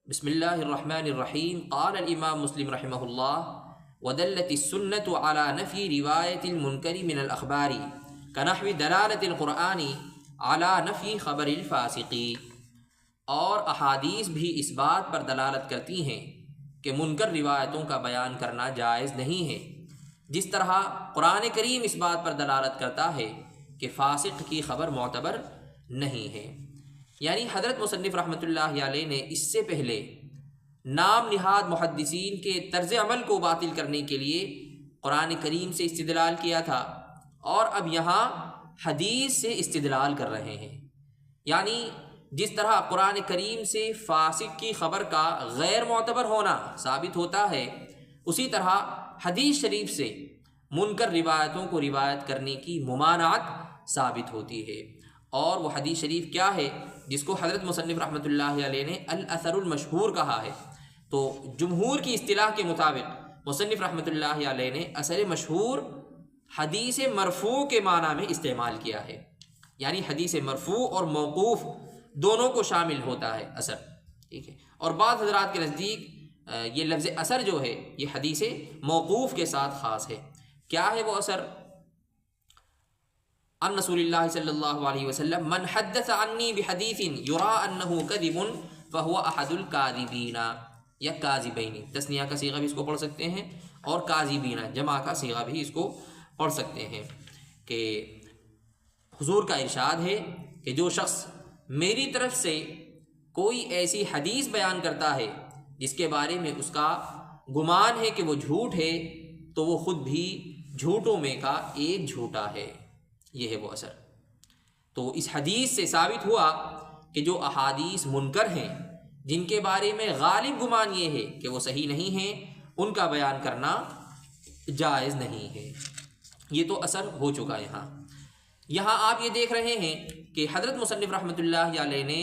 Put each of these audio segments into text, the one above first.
بسم اللہ الرحمن الرحیم قال الامام مسلم رحمہ اللہ ودلت السنة على نفی روایت المنکر من الاخبار کنحو دلالت القرآن على نفی خبر الفاسقی، اور احادیث بھی اس بات پر دلالت کرتی ہیں کہ منکر روایتوں کا بیان کرنا جائز نہیں ہے، جس طرح قرآن کریم اس بات پر دلالت کرتا ہے کہ فاسق کی خبر معتبر نہیں ہے۔ یعنی حضرت مصنف رحمۃ اللہ علیہ نے اس سے پہلے نام نہاد محدثین کے طرز عمل کو باطل کرنے کے لیے قرآن کریم سے استدلال کیا تھا، اور اب یہاں حدیث سے استدلال کر رہے ہیں۔ یعنی جس طرح قرآن کریم سے فاسق کی خبر کا غیر معتبر ہونا ثابت ہوتا ہے، اسی طرح حدیث شریف سے منکر روایتوں کو روایت کرنے کی ممانعت ثابت ہوتی ہے۔ اور وہ حدیث شریف کیا ہے جس کو حضرت مصنف رحمۃ اللہ علیہ نے الاثر المشہور کہا ہے؟ تو جمہور کی اصطلاح کے مطابق مصنف رحمۃ اللہ علیہ نے اثر مشہور حدیث مرفوع کے معنی میں استعمال کیا ہے، یعنی حدیث مرفوع اور موقوف دونوں کو شامل ہوتا ہے اثر، ٹھیک ہے۔ اور بعض حضرات کے نزدیک یہ لفظ اثر جو ہے یہ حدیث موقوف کے ساتھ خاص ہے۔ کیا ہے وہ اثر؟ عن رسول اللہ صلی اللہ علیہ وسلم من حدث عنی بحدیث یرا انہ کذب فہو احد الکاذبین، یا کاذبین، تثنیہ کا صیغہ بھی اس کو پڑھ سکتے ہیں اور کاذبین جمع کا صیغہ بھی اس کو پڑھ سکتے ہیں، کہ حضور کا ارشاد ہے کہ جو شخص میری طرف سے کوئی ایسی حدیث بیان کرتا ہے جس کے بارے میں اس کا گمان ہے کہ وہ جھوٹ ہے، تو وہ خود بھی جھوٹوں میں کا ایک جھوٹا ہے۔ یہ ہے وہ اثر۔ تو اس حدیث سے ثابت ہوا کہ جو احادیث منکر ہیں، جن کے بارے میں غالب گمان یہ ہے کہ وہ صحیح نہیں ہیں، ان کا بیان کرنا جائز نہیں ہے۔ یہ تو اثر ہو چکا یہاں آپ یہ دیکھ رہے ہیں کہ حضرت مصنف رحمۃ اللہ علیہ نے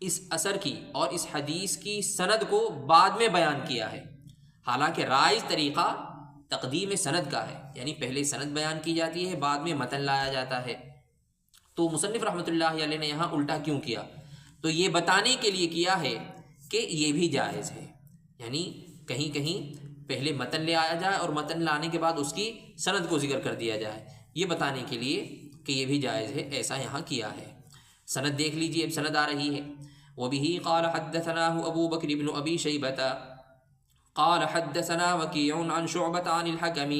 اس اثر کی اور اس حدیث کی سند کو بعد میں بیان کیا ہے، حالانکہ رائج طریقہ تقدیم سند کا ہے، یعنی پہلے سند بیان کی جاتی ہے، بعد میں متن لایا جاتا ہے۔ تو مصنف رحمۃ اللہ علیہ نے یہاں الٹا کیوں کیا؟ تو یہ بتانے کے لیے کیا ہے کہ یہ بھی جائز ہے، یعنی کہیں کہیں پہلے متن لے آیا جائے اور متن لانے کے بعد اس کی سند کو ذکر کر دیا جائے، یہ بتانے کے لیے کہ یہ بھی جائز ہے، ایسا یہاں کیا ہے۔ سند دیکھ لیجئے، اب سند آ رہی ہے۔ وَبِهِ قَالَ حَدَّثَنَاهُ أَبُو بَكْرِ بْنُ أَبِي شَيْبَةَ قال حدثنا وكيع عن شعبة عن الحكم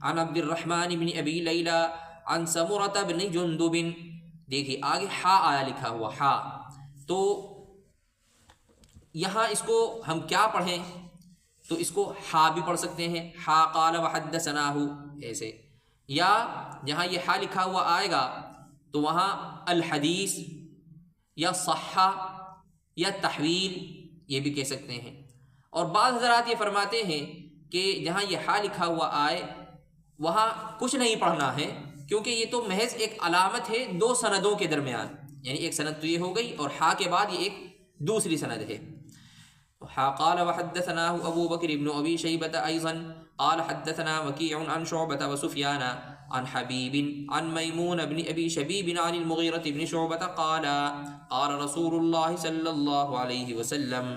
عن عبد الرحمن بن ابی لیلى عن سمرة بن جندب۔ دیکھیے آگے ہا آیا لکھا ہوا ہا، تو یہاں اس کو ہم کیا پڑھیں؟ تو اس کو ہا بھی پڑھ سکتے ہیں، ہا قال وحدثناہ ایسے، یا جہاں یہ ہا لکھا ہوا آئے گا تو وہاں الحدیث یا صحہ یا تحویل یہ بھی کہہ سکتے ہیں۔ اور بعض حضرات یہ فرماتے ہیں کہ جہاں یہ ہا لکھا ہوا آئے وہاں کچھ نہیں پڑھنا ہے، کیونکہ یہ تو محض ایک علامت ہے دو سندوں کے درمیان، یعنی ایک سند تو یہ ہو گئی اور ہا کے بعد یہ ایک دوسری سند ہے۔ ہا قال وحدثناه ابو بکر بن ابی شیبۃ ایضا قال حدثنا وکیع عن شعبۃ وسفیان عن حبیب عن میمون بن ابی شبیب عن المغیرۃ بن شعبۃ قال قال رسول اللہ صلی اللہ علیہ وسلم۔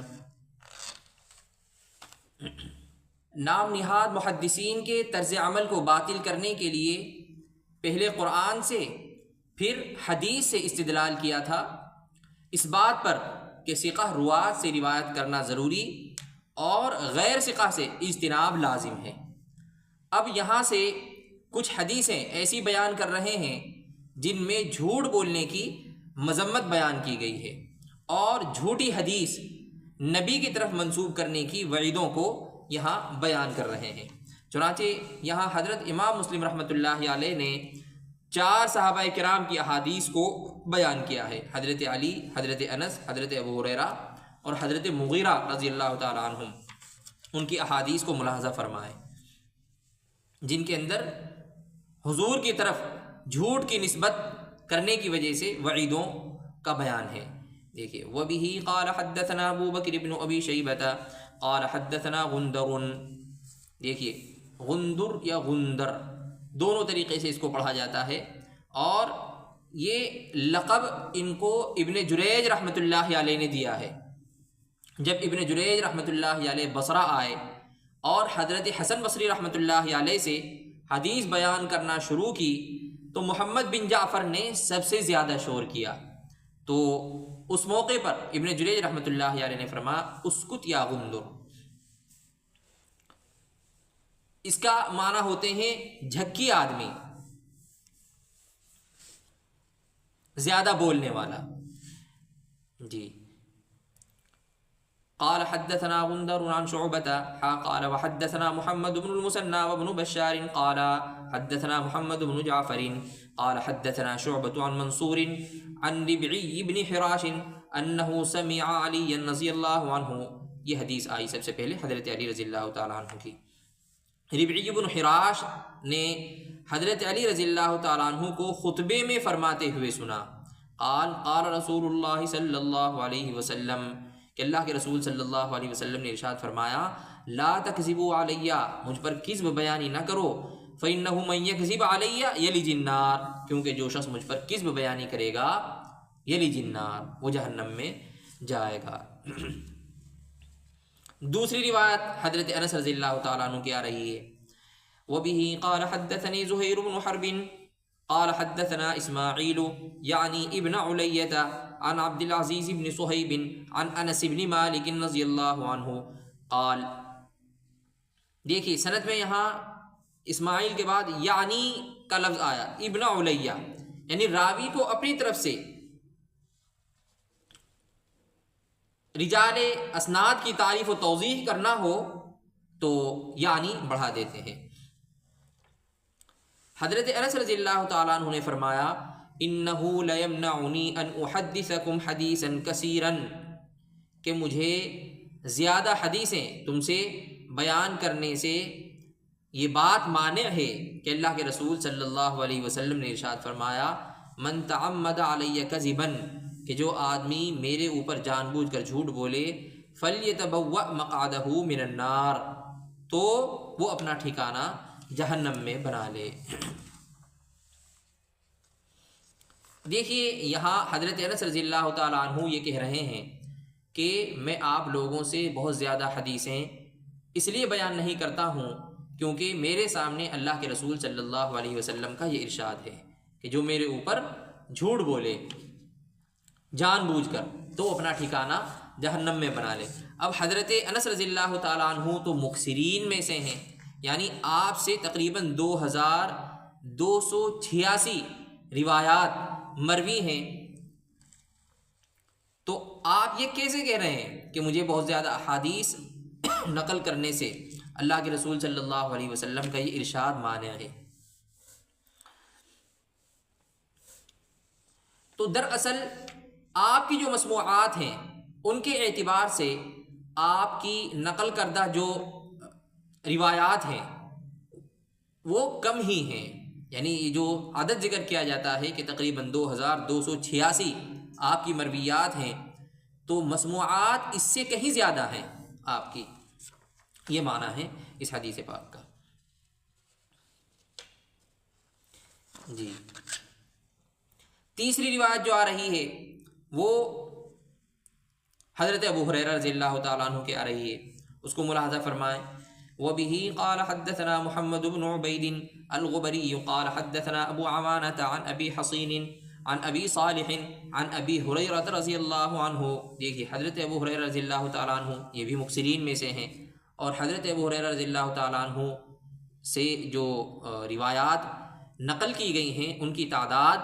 نام نہاد محدثین کے طرز عمل کو باطل کرنے کے لیے پہلے قرآن سے پھر حدیث سے استدلال کیا تھا، اس بات پر کہ ثقہ روات سے روایت کرنا ضروری اور غیر ثقہ سے اجتناب لازم ہے۔ اب یہاں سے کچھ حدیثیں ایسی بیان کر رہے ہیں جن میں جھوٹ بولنے کی مذمت بیان کی گئی ہے، اور جھوٹی حدیث نبی کی طرف منسوب کرنے کی وعیدوں کو یہاں بیان کر رہے ہیں۔ چنانچہ یہاں حضرت امام مسلم رحمۃ اللہ علیہ نے 4 صحابہ کرام کی احادیث کو بیان کیا ہے، حضرت علی، حضرت انس، حضرت ابو ہریرہ اور حضرت مغیرہ رضی اللہ تعالیٰ عنہم۔ ان کی احادیث کو ملاحظہ فرمائیں جن کے اندر حضور کی طرف جھوٹ کی نسبت کرنے کی وجہ سے وعیدوں کا بیان ہے۔ دیکھیے وَبِهِ قَالَ حَدَّثَنَا أَبُو بَكْرِ بْنُ أَبِي شَيْبَةَ قَالَ حَدَّثَنَا غُنْدَرٌ۔ دیکھیے غندر یا غندر دونوں طریقے سے اس کو پڑھا جاتا ہے، اور یہ لقب ان کو ابن جریج رحمۃ اللہ علیہ نے دیا ہے۔ جب ابن جریج رحمۃ اللہ علیہ بصرہ آئے اور حضرت حسن بصری رحمۃ اللہ علیہ سے حدیث بیان کرنا شروع کی تو محمد بن جعفر نے سب سے زیادہ شور کیا. تو اس موقع پر ابن جریج رحمۃ اللہ علیہ نے فرمایا اسکت یا غندر. اس کا معنی ہوتے ہیں جھکی آدمی، زیادہ بولنے والا. جی. قال حدثنا غندر عن شعبة قال وحدثنا محمد بن المثنى وابن بشار قال حدثنا محمد بن جعفر قال حدثنا شعبة عن منصور عن ربعي بن حراش انه سمع علي رضي الله عنه. یہ حدیث آئی سب سے پہلے حضرت علی رضی اللہ تعالیٰ عنہ کی. ربعی بن حراش نے حضرت علی رضی اللہ تعالیٰ عنہ کو خطبے میں فرماتے ہوئے سنا. قال قال رسول اللہ صلی اللہ علیہ وسلم، کہ اللہ کے رسول صلی اللہ علیہ وسلم نے ارشاد فرمایا لا تکذبوا علی، مجھ پر کذب بیانی نہ کرو. فإنه من یکذب علی یلج النار، کیونکہ جو شخص مجھ پر کذب بیانی کرے گا یلج النار، وہ جہنم میں جائے گا. دوسری روایت حضرت انس رضی اللہ تعالیٰ عنہ کی آ رہی ہے. وبه قال حدثني زهير بن حرب قال حدثنا اسماعیل یعنی ابن علیہ عن عبد العزیز بن صہیب عن انس بن مالک رضی اللہ عنہ قال. دیکھیے سند میں یہاں اسماعیل کے بعد یعنی کا لفظ آیا، ابن علیہ یعنی راوی کو اپنی طرف سے رجال اسناد کی تعریف و توضیح کرنا ہو تو یعنی بڑھا دیتے ہیں. حضرت انس رضی اللہ تعالیٰ عنہ نے فرمایا انہ لیمنعنی ان احدثکم حدیثا کثیرا، کہ مجھے زیادہ حدیثیں تم سے بیان کرنے سے یہ بات مانع ہے کہ اللہ کے رسول صلی اللہ علیہ وسلم نے ارشاد فرمایا من تعمد علی کذبا، کہ جو آدمی میرے اوپر جان بوجھ کر جھوٹ بولے فلیتبوأ مقعدہ من النار، تو وہ اپنا ٹھکانہ جہنم میں بنا لے. دیکھیے یہاں حضرت انس رضی اللہ تعالیٰ عنہ یہ کہہ رہے ہیں کہ میں آپ لوگوں سے بہت زیادہ حدیثیں اس لیے بیان نہیں کرتا ہوں کیونکہ میرے سامنے اللہ کے رسول صلی اللہ علیہ وسلم کا یہ ارشاد ہے کہ جو میرے اوپر جھوٹ بولے جان بوجھ کر تو اپنا ٹھکانہ جہنم میں بنا لے. اب حضرت انس رضی اللہ تعالیٰ عنہ تو مکثرین میں سے ہیں، یعنی آپ سے تقریباً 2286 روایات مروی ہیں. تو آپ یہ کیسے کہہ رہے ہیں کہ مجھے بہت زیادہ احادیث نقل کرنے سے اللہ کے رسول صلی اللہ علیہ وسلم کا یہ ارشاد مانع ہے؟ تو دراصل آپ کی جو مسموعات ہیں ان کے اعتبار سے آپ کی نقل کردہ جو روایات ہیں وہ کم ہی ہیں. یعنی یہ جو عدد ذکر کیا جاتا ہے کہ تقریباً 2286 آپ کی مرویات ہیں، تو مسموعات اس سے کہیں زیادہ ہیں آپ کی. یہ معنی ہے اس حدیث پاک کا. جی تیسری روایت جو آ رہی ہے وہ حضرت ابو ہریرہ رضی اللہ تعالیٰ عنہ کی آ رہی ہے، اس کو ملاحظہ فرمائیں. وبه قال حدثنا محمد بن عبيد الغبري قال حدثنا ابو عوانة عن ابي حصين عن ابي صالح عن ابي هريرة رضی اللہ عنہ. دیکھیے حضرت ابو ہریرہ رضی اللہ تعالیٰ عنہ یہ بھی مکثرین میں سے ہیں، اور حضرت ابو ہریرہ رضی اللہ تعالیٰ عنہ سے جو روایات نقل کی گئی ہیں ان کی تعداد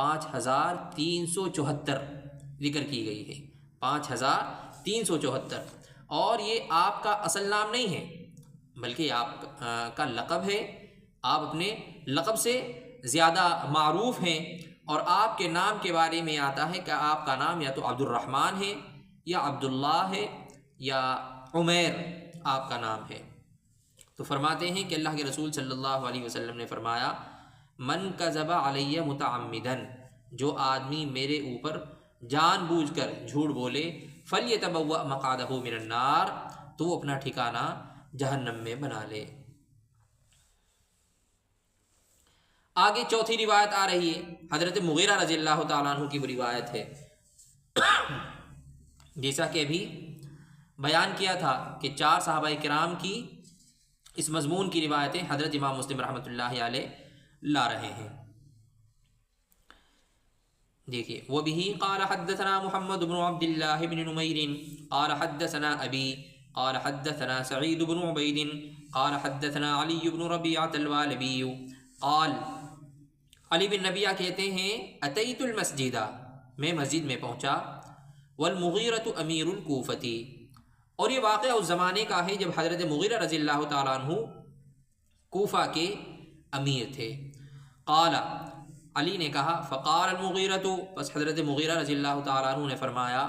5374 ذکر کی گئی ہے. 5374. اور یہ آپ کا اصل نام نہیں ہے بلکہ آپ کا لقب ہے. آپ اپنے لقب سے زیادہ معروف ہیں، اور آپ کے نام کے بارے میں آتا ہے کہ آپ کا نام یا تو عبد الرحمن ہے یا عبداللہ ہے یا عمیر آپ کا نام ہے. تو فرماتے ہیں کہ اللہ کے رسول صلی اللہ علیہ وسلم نے فرمایا من کذب علی متعمدا، جو آدمی میرے اوپر جان بوجھ کر جھوٹ بولے فلیتبوأ مقعدہ من النار، تو وہ اپنا ٹھکانہ جہنم میں بنا لے. آگے چوتھی روایت آ رہی ہے حضرت مغیرہ رضی اللہ تعالیٰ عنہ کی وہ روایت ہے. جیسا کہ ابھی بیان کیا تھا کہ 4 صحابہ کرام کی اس مضمون کی روایتیں حضرت امام مسلم رحمۃ اللہ علیہ لا رہے ہیں۔ دیکھیے وبه قال حدثنا محمد بن عبد الله بن نمير قال حدثنا ابي قال حدثنا سعيد بن عبيد قال حدثنا علي بن ربيعة الوالبي قال علی بن ربیعہ کہتے ہیں اتیت المسجد، میں مسجد میں پہنچا، والمغیرۃ امیر الکوفۃ، اور یہ واقعہ اس زمانے کا ہے جب حضرت مغیرہ رضی اللہ تعالیٰ عنہ کوفہ کے امیر تھے۔ قال، علی نے کہا، فقال المغیرۃ، بس حضرت مغیرہ رضی اللہ تعالیٰ عنہ نے فرمایا،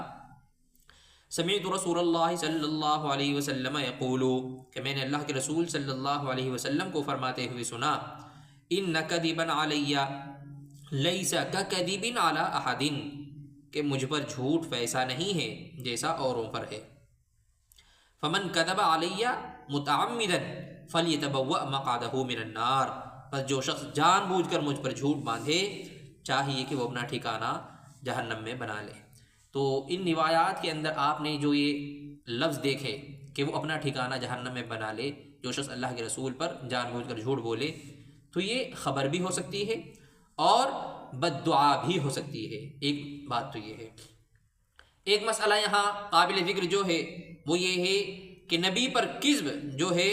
سمعت رسول اللہ صلی اللہ علیہ وسلم یقول، کہ میں نے اللہ کے رسول صلی اللہ علیہ وسلم کو فرماتے ہوئے سنا، ان کذبا علی لیس ککذب علی احد، کہ مجھ پر جھوٹ ویسا نہیں ہے جیسا اوروں پر ہے۔ فمن کذب علی متعمدا فلیتبوأ مقعدہ من النار، بس جو شخص جان بوجھ کر مجھ پر جھوٹ باندھے چاہیے کہ وہ اپنا ٹھکانہ جہنم میں بنا لے۔ تو ان روایات کے اندر آپ نے جو یہ لفظ دیکھے کہ وہ اپنا ٹھکانہ جہنم میں بنا لے، جو شخص اللہ کے رسول پر جان بوجھ کر جھوٹ بولے، تو یہ خبر بھی ہو سکتی ہے اور بد دعا بھی ہو سکتی ہے۔ ایک بات تو یہ ہے۔ ایک مسئلہ یہاں قابل ذکر جو ہے وہ یہ ہے کہ نبی پر کذب جو ہے،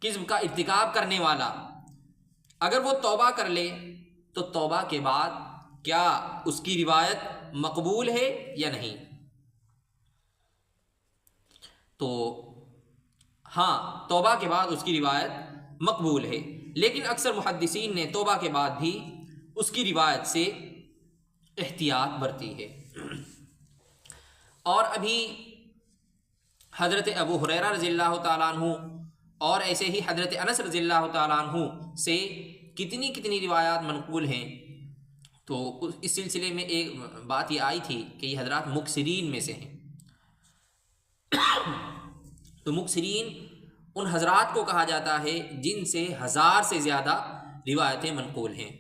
کذب کا ارتکاب کرنے والا اگر وہ توبہ کر لے تو توبہ کے بعد کیا اس کی روایت مقبول ہے یا نہیں؟ تو ہاں، توبہ کے بعد اس کی روایت مقبول ہے، لیکن اکثر محدثین نے توبہ کے بعد بھی اس کی روایت سے احتیاط برتی ہے۔ اور ابھی حضرت ابو ہریرہ رضی اللہ تعالیٰ عنہ اور ایسے ہی حضرت انس رضی اللہ تعالیٰ عنہ سے کتنی روایات منقول ہیں۔ تو اس سلسلے میں ایک بات یہ آئی تھی کہ یہ حضرات مکثرین میں سے ہیں۔ تو مکثرین ان حضرات کو کہا جاتا ہے جن سے 1000 سے زیادہ روایتیں منقول ہیں،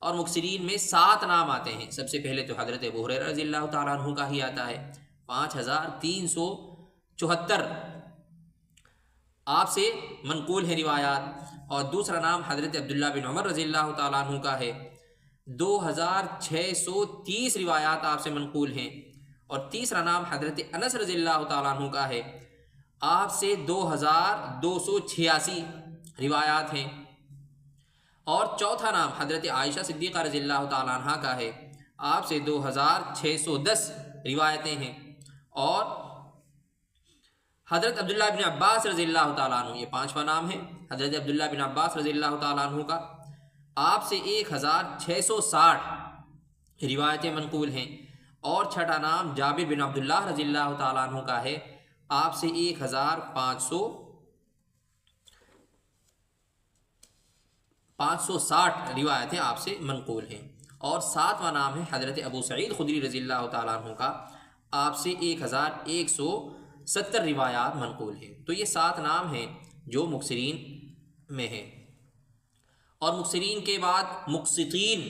اور مکثرین میں 7 نام آتے ہیں۔ سب سے پہلے تو حضرت ابو ہریرہ رضی اللہ تعالیٰ عنہ کا ہی آتا ہے، 5374 آپ سے منقول ہیں روایات، اور دوسرا نام حضرت عبداللہ بن عمر رضی اللہ تعالیٰ عنہ کا ہے، 2630 روایات آپ سے منقول ہیں، اور تیسرا نام حضرت انس رضی اللہ تعالیٰ عنہ کا ہے، آپ سے 2286 روایات ہیں، اور چوتھا نام حضرت عائشہ صدیقہ رضی اللہ تعالیٰ عنہ کا ہے، آپ سے 2610 روایتیں ہیں، اور حضرت عبداللہ بن عباس رضی اللہ تعالیٰ عنہ، یہ 5واں نام ہے حضرت عبداللہ بن عباس رضی اللہ تعالیٰ عنہ کا، آپ سے 1660 روایتیں منقول ہیں، اور چھٹا نام جابر بن عبداللہ رضی اللہ تعالیٰ عنہ کا ہے، آپ سے 1560 روایتیں آپ سے منقول ہیں، اور 7واں نام ہے حضرت ابو سعید خدری رضی اللہ تعالیٰ عنہ کا، آپ سے 1170 روایات منقول ہیں۔ تو یہ 7 نام ہیں جو مکثرین میں ہیں، اور مکثرین کے بعد مقسطین،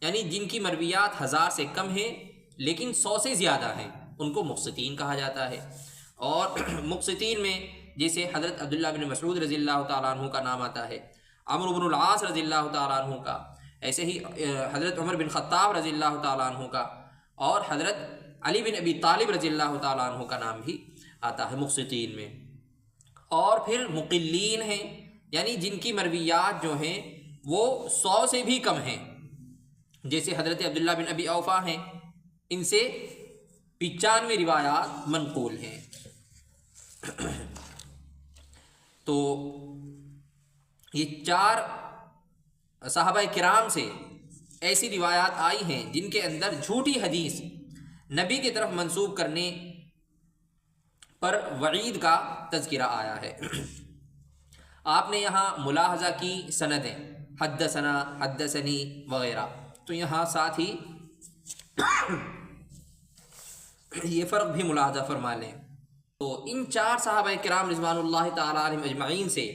یعنی جن کی مرویات 1000 سے کم ہیں لیکن 100 سے زیادہ ہیں، ان کو مقسطین کہا جاتا ہے۔ اور مقسطین میں جیسے حضرت عبداللہ بن مسعود رضی اللہ تعالیٰ عنہ کا نام آتا ہے، عمرو بن العاص رضی اللہ تعالیٰ عنہ کا، ایسے ہی حضرت عمر بن خطاب رضی اللہ تعالیٰ عنہ کا، اور حضرت علی بن ابی طالب رضی اللہ تعالیٰ عنہ کا نام بھی آتا ہے مقسطین میں۔ اور پھر مقلین ہیں، یعنی جن کی مرویات جو ہیں وہ 100 سے بھی کم ہیں، جیسے حضرت عبداللہ بن ابی اوفا ہیں، ان سے 95 روایات منقول ہیں۔ تو یہ 4 صحابہ کرام سے ایسی روایات آئی ہیں جن کے اندر جھوٹی حدیث نبی کی طرف منسوب کرنے پر وعید کا تذکرہ آیا ہے۔ آپ نے یہاں ملاحظہ کی سندیں، حدثنا، حدثنی وغیرہ، تو یہاں ساتھ ہی یہ فرق بھی ملاحظہ فرما لیں۔ تو ان 4 صحابہ کرام رضوان اللہ تعالیٰ علیہم اجمعین سے،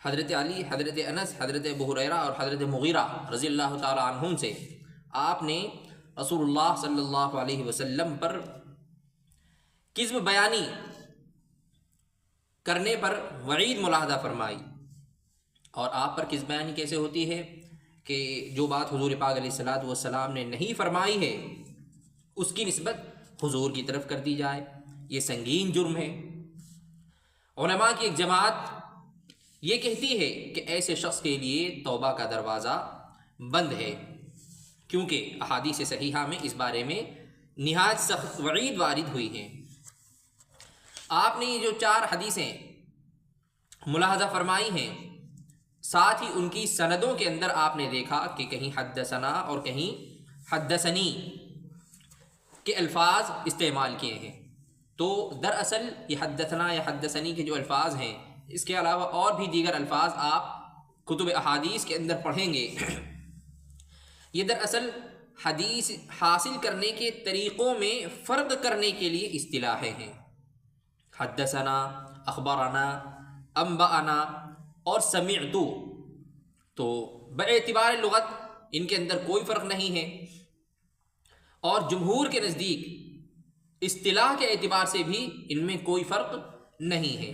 حضرت علی، حضرت انس، حضرت ابو ہریرہ اور حضرت مغیرہ رضی اللہ تعالیٰ عنہم سے آپ نے رسول اللہ صلی اللہ علیہ وسلم پر کذب بیانی کرنے پر وعید ملاحظہ فرمائی. اور آپ پر کذب بیانی کیسے ہوتی ہے کہ جو بات حضور پاک علیہ الصلوۃ والسلام نے نہیں فرمائی ہے اس کی نسبت حضور کی طرف کر دی جائے. یہ سنگین جرم ہے. علماء کی ایک جماعت یہ کہتی ہے کہ ایسے شخص کے لیے توبہ کا دروازہ بند ہے، کیونکہ احادیث صحیحہ میں اس بارے میں نہایت سخت وعید وارد ہوئی ہیں. آپ نے یہ جو 4 حدیثیں ملاحظہ فرمائی ہیں، ساتھ ہی ان کی سندوں کے اندر آپ نے دیکھا کہ کہیں حدثنا اور کہیں حدثنی کے الفاظ استعمال کیے ہیں. تو دراصل یہ حدثنا یا حدثنی کے جو الفاظ ہیں، اس کے علاوہ اور بھی دیگر الفاظ آپ کتب احادیث کے اندر پڑھیں گے. یہ دراصل حدیث حاصل کرنے کے طریقوں میں فرق کرنے کے لیے اصطلاحیں ہیں. حدثنا، اخبرنا، انبأنا اور سمعت، تو باعتبار لغت ان کے اندر کوئی فرق نہیں ہے، اور جمہور کے نزدیک اصطلاح کے اعتبار سے بھی ان میں کوئی فرق نہیں ہے.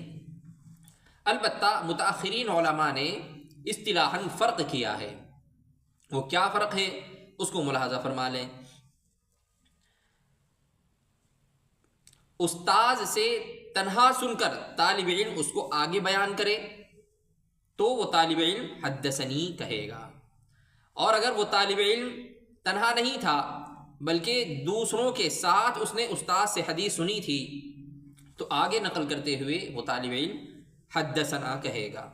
البتہ متاخرین علماء نے اصطلاحاً فرق کیا ہے. وہ کیا فرق ہے اس کو ملاحظہ فرما لیں. استاذ سے تنہا سن کر طالب علم اس کو آگے بیان کرے تو وہ طالب علم حدثنی کہے گا. اور اگر وہ طالب علم تنہا نہیں تھا بلکہ دوسروں کے ساتھ اس نے استاد سے حدیث سنی تھی تو آگے نقل کرتے ہوئے وہ طالب علم حدثنا کہے گا.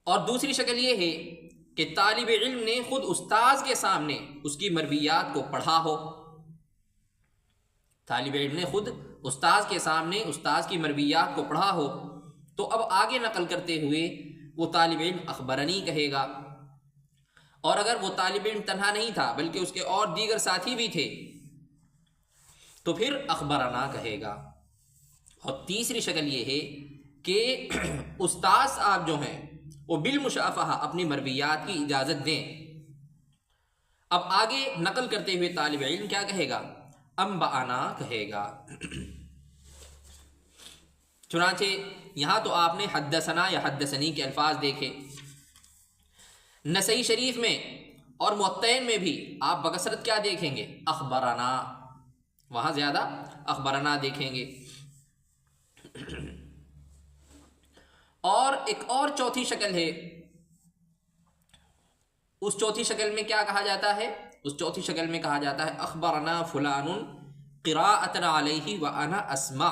اور دوسری شکل یہ ہے کہ طالب علم نے خود استاذ کے سامنے اس کی مرویات کو پڑھا ہو. طالب علم نے خود استاذ کے سامنے استاذ کی مرویات کو پڑھا ہو تو اب آگے نقل کرتے ہوئے وہ طالب علم اخبرنی کہے گا. اور اگر وہ طالب علم تنہا نہیں تھا بلکہ اس کے اور دیگر ساتھی بھی تھے تو پھر اخبرنا کہے گا. اور تیسری شکل یہ ہے کہ استاد صاحب جو ہیں وہ بالمشافہہ اپنی مرویات کی اجازت دیں. اب آگے نقل کرتے ہوئے طالب علم کیا کہے گا؟ انبأنا کہے گا. چنانچہ یہاں تو آپ نے حدثنا یا حدثنی کے الفاظ دیکھے. نسائی شریف میں اور موطئین میں بھی آپ بکثرت کیا دیکھیں گے؟ اخبرنا. وہاں زیادہ اخبرنا دیکھیں گے. اور ایک اور چوتھی شکل ہے. اس چوتھی شکل میں کیا کہا جاتا ہے؟ اس چوتھی شکل میں کہا جاتا ہے اخبرنا فلان قراءۃ علیہ وانا اسمع.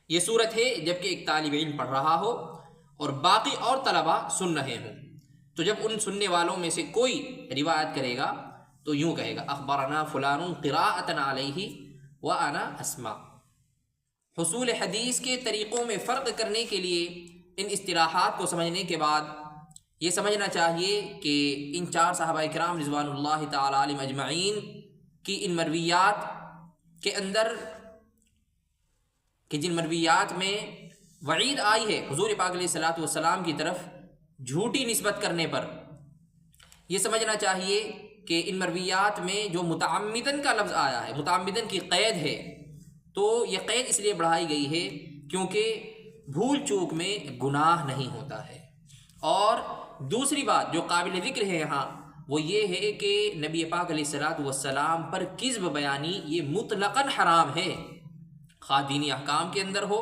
یہ صورت ہے جبکہ ایک طالب علم پڑھ رہا ہو اور باقی اور طلبہ سن رہے ہوں. تو جب ان سننے والوں میں سے کوئی روایت کرے گا تو یوں کہے گا اخبرنا فلان قراءۃ علیہ وانا اسمع. حصول حدیث کے طریقوں میں فرق کرنے کے لیے ان اصطلاحات کو سمجھنے کے بعد یہ سمجھنا چاہیے کہ ان 4 صحابہ کرام رضوان اللہ تعالی علیہم اجمعین کی ان مرویات کے اندر کہ جن مرویات میں وعید آئی ہے حضور پاک علیہ الصلوۃ والسلام کی طرف جھوٹی نسبت کرنے پر، یہ سمجھنا چاہیے کہ ان مرویات میں جو متعمدن کا لفظ آیا ہے، متعمدن کی قید ہے، تو یہ قید اس لیے بڑھائی گئی ہے کیونکہ بھول چوک میں گناہ نہیں ہوتا ہے. اور دوسری بات جو قابل ذکر ہے یہاں وہ یہ ہے کہ نبی پاک علیہ الصلوۃ والسلام پر کذب بیانی یہ مطلقاً حرام ہے، خواہ دینی احکام کے اندر ہو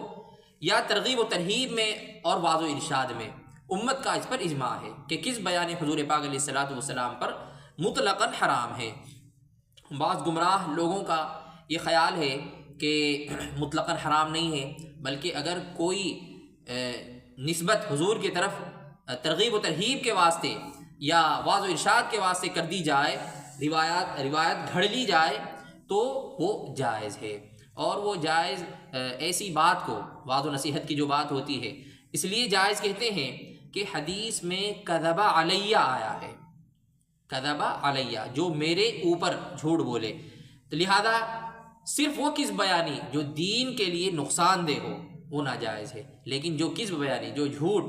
یا ترغیب و ترہیب میں اور واضح و ارشاد میں. امت کا اس پر اجماع ہے کہ کذب بیان حضور پاک علیہ الصلوۃ والسلام پر مطلقاً حرام ہے. بعض گمراہ لوگوں کا یہ خیال ہے کہ مطلقاً حرام نہیں ہے، بلکہ اگر کوئی نسبت حضور کی طرف ترغیب و ترہیب کے واسطے یا واضح و ارشاد کے واسطے کر دی جائے، روایت گھڑ لی جائے تو وہ جائز ہے. اور وہ جائز ایسی بات کو واضح و نصیحت کی جو بات ہوتی ہے اس لیے جائز کہتے ہیں کہ حدیث میں کذب علیہ آیا ہے، کذب علیہ جو میرے اوپر جھوٹ بولے، تو لہذا صرف وہ کذب بیانی جو دین کے لیے نقصان دہ ہو وہ ناجائز ہے. لیکن جو کذب بیانی جو جھوٹ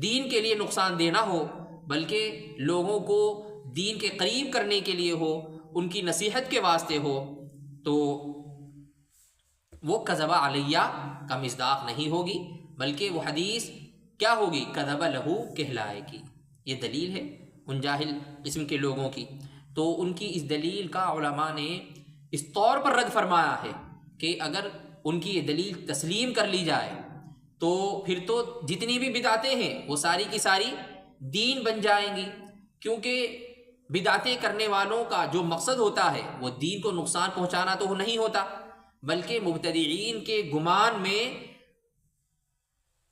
دین کے لیے نقصان دہ نہ ہو بلکہ لوگوں کو دین کے قریب کرنے کے لیے ہو، ان کی نصیحت کے واسطے ہو، تو وہ کذب علیہ کا مصداق نہیں ہوگی، بلکہ وہ حدیث کیا ہوگی؟ کذب لہو کہلائے گی۔ یہ دلیل ہے ان جاہل قسم کے لوگوں کی۔ تو ان کی اس دلیل کا علماء نے اس طور پر رد فرمایا ہے کہ اگر ان کی یہ دلیل تسلیم کر لی جائے تو پھر تو جتنی بھی بدعتیں ہیں وہ ساری کی ساری دین بن جائیں گی، کیونکہ بدعتیں کرنے والوں کا جو مقصد ہوتا ہے وہ دین کو نقصان پہنچانا تو نہیں ہوتا، بلکہ مبتدعین کے گمان میں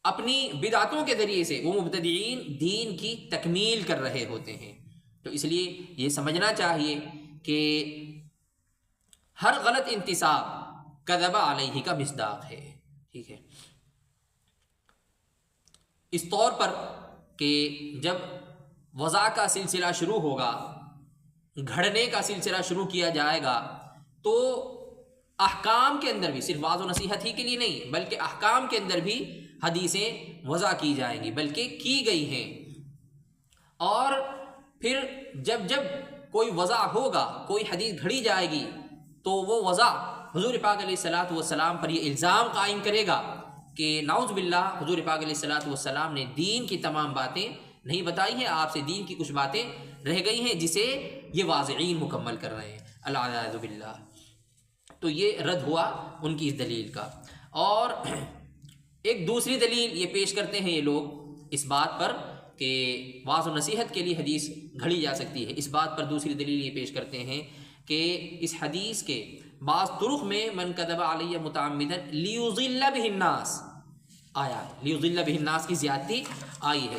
اپنی بدعتوں کے ذریعے سے وہ مبتدعین دین کی تکمیل کر رہے ہوتے ہیں۔ تو اس لیے یہ سمجھنا چاہیے کہ ہر غلط انتساب کذب علیہ کا مصداق ہے، ٹھیک ہے۔ اس طور پر کہ جب وضع کا سلسلہ شروع ہوگا، گھڑنے کا سلسلہ شروع کیا جائے گا، تو احکام کے اندر بھی صرف واعظ و نصیحت ہی کے لیے نہیں بلکہ احکام کے اندر بھی حدیثیں وضع کی جائیں گی، بلکہ کی گئی ہیں۔ اور پھر جب جب کوئی وضع ہوگا، کوئی حدیث گھڑی جائے گی، تو وہ وضع حضور پاک علیہ الصلوۃ والسلام پر یہ الزام قائم کرے گا کہ نعوذ باللہ حضور پاک علیہ الصلوۃ والسلام نے دین کی تمام باتیں نہیں بتائی ہیں، آپ سے دین کی کچھ باتیں رہ گئی ہیں جسے یہ واضعین مکمل کر رہے ہیں، العیاذ باللہ۔ تو یہ رد ہوا ان کی اس دلیل کا۔ اور ایک دوسری دلیل یہ پیش کرتے ہیں یہ لوگ اس بات پر کہ واعظ و نصیحت کے لیے حدیث گھڑی جا سکتی ہے، اس بات پر دوسری دلیل یہ پیش کرتے ہیں کہ اس حدیث کے بعض طرق میں من کذب علیہ متعمدا لیضل بہ الناس آیا ہے، لیضل بہ الناس کی زیادتی آئی ہے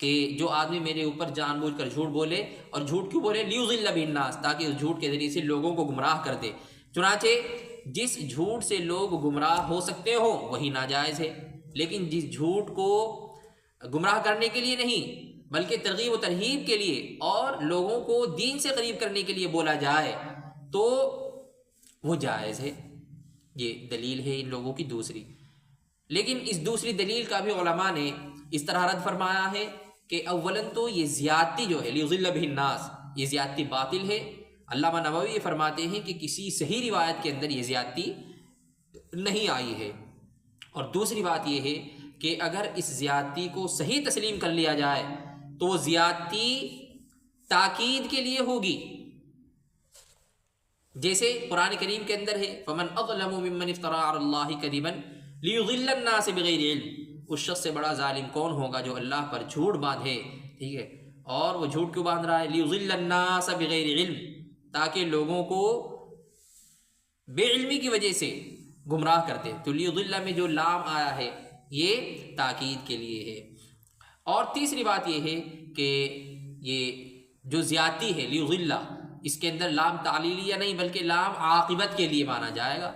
کہ جو آدمی میرے اوپر جان بوجھ کر جھوٹ بولے، اور جھوٹ کیوں بولے؟ لیضل بہ الناس، تاکہ اس جھوٹ کے ذریعے سے لوگوں کو گمراہ کر دے۔ چنانچہ جس جھوٹ سے لوگ گمراہ ہو سکتے ہو وہی ناجائز ہے، لیکن جس جھوٹ کو گمراہ کرنے کے لیے نہیں بلکہ ترغیب و ترہیب کے لیے اور لوگوں کو دین سے قریب کرنے کے لیے بولا جائے تو وہ جائز ہے۔ یہ دلیل ہے ان لوگوں کی دوسری۔ لیکن اس دوسری دلیل کا بھی علماء نے اس طرح رد فرمایا ہے کہ اولاً تو یہ زیادتی جو ہے لیضل بہ الناس، یہ زیادتی باطل ہے۔ علامہ نووی یہ فرماتے ہیں کہ کسی صحیح روایت کے اندر یہ زیادتی نہیں آئی ہے۔ اور دوسری بات یہ ہے کہ اگر اس زیادتی کو صحیح تسلیم کر لیا جائے تو وہ زیادتی تاکید کے لیے ہوگی، جیسے قرآن کریم کے اندر ہے فمن اظلم ممن افترى على الله كذبا ليضل الناس بغیر علم، اس شخص سے بڑا ظالم کون ہوگا جو اللہ پر جھوٹ باندھے، ٹھیک ہے، اور وہ جھوٹ کیوں باندھ رہا ہے؟ لیضل الناس بغیر علم، تاکہ لوگوں کو بے علمی کی وجہ سے گمراہ کرتے۔ تو لیضل میں جو لام آیا ہے یہ تاکید کے لیے ہے۔ اور تیسری بات یہ ہے کہ یہ جو زیادتی ہے لیضل، اس کے اندر لام تعلیلیہ نہیں بلکہ لام عاقبت کے لیے مانا جائے گا۔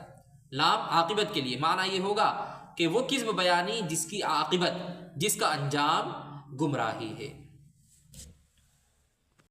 لام عاقبت کے لیے معنی یہ ہوگا کہ وہ کذب بیانی جس کی عاقبت، جس کا انجام گمراہی ہے۔